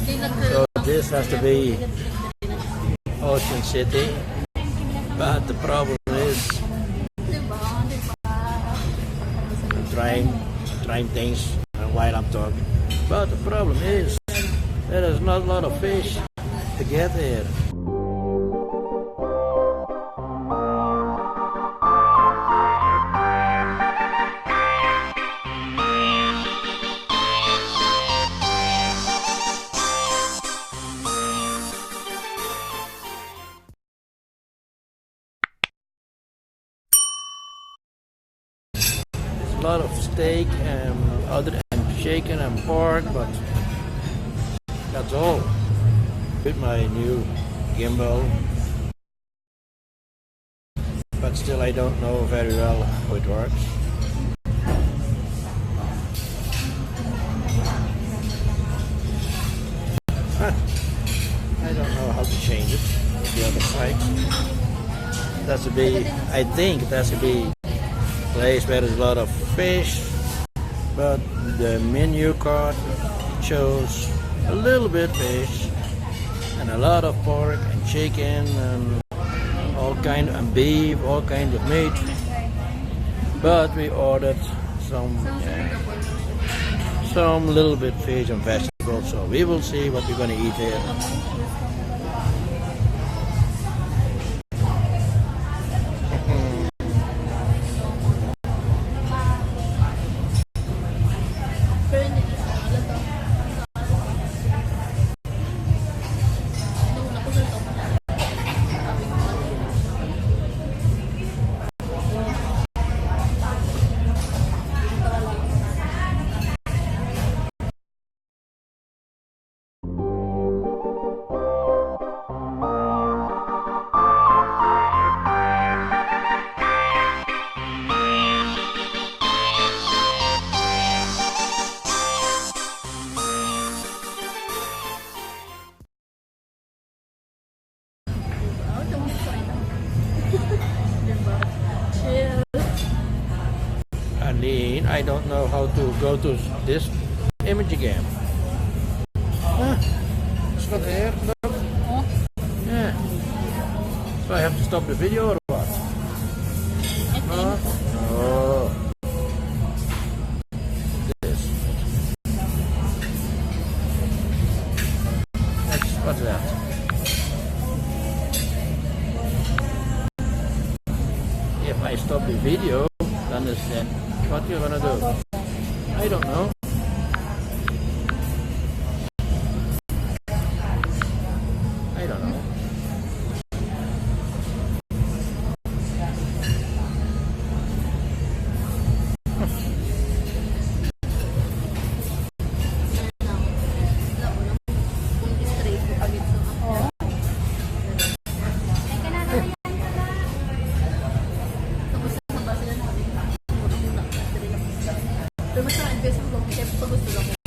So this has to be Ocean City, but the problem is I'm trying things while I'm talking. But the problem is there is not a lot of fish to get here. A lot of steak and chicken and pork, but that's all. With my new gimbal, but still I don't know very well how it works. I don't know how to change it. The other side. That's to be. I think that's to be place where there's a lot of fish, but the menu card shows a little bit fish and a lot of pork and chicken and all kind of beef, all kinds of meat. But we ordered some little bit fish and vegetables, so we will see what we're gonna eat here. I don't know how to go to this image again. It's not there. Look. Yeah. So I have to stop the video or what? Oh. This. What's that? If I stop the video, then it's then. What you gonna do? I don't know. I don't know. Pero mas na-invest mo kung gusto lang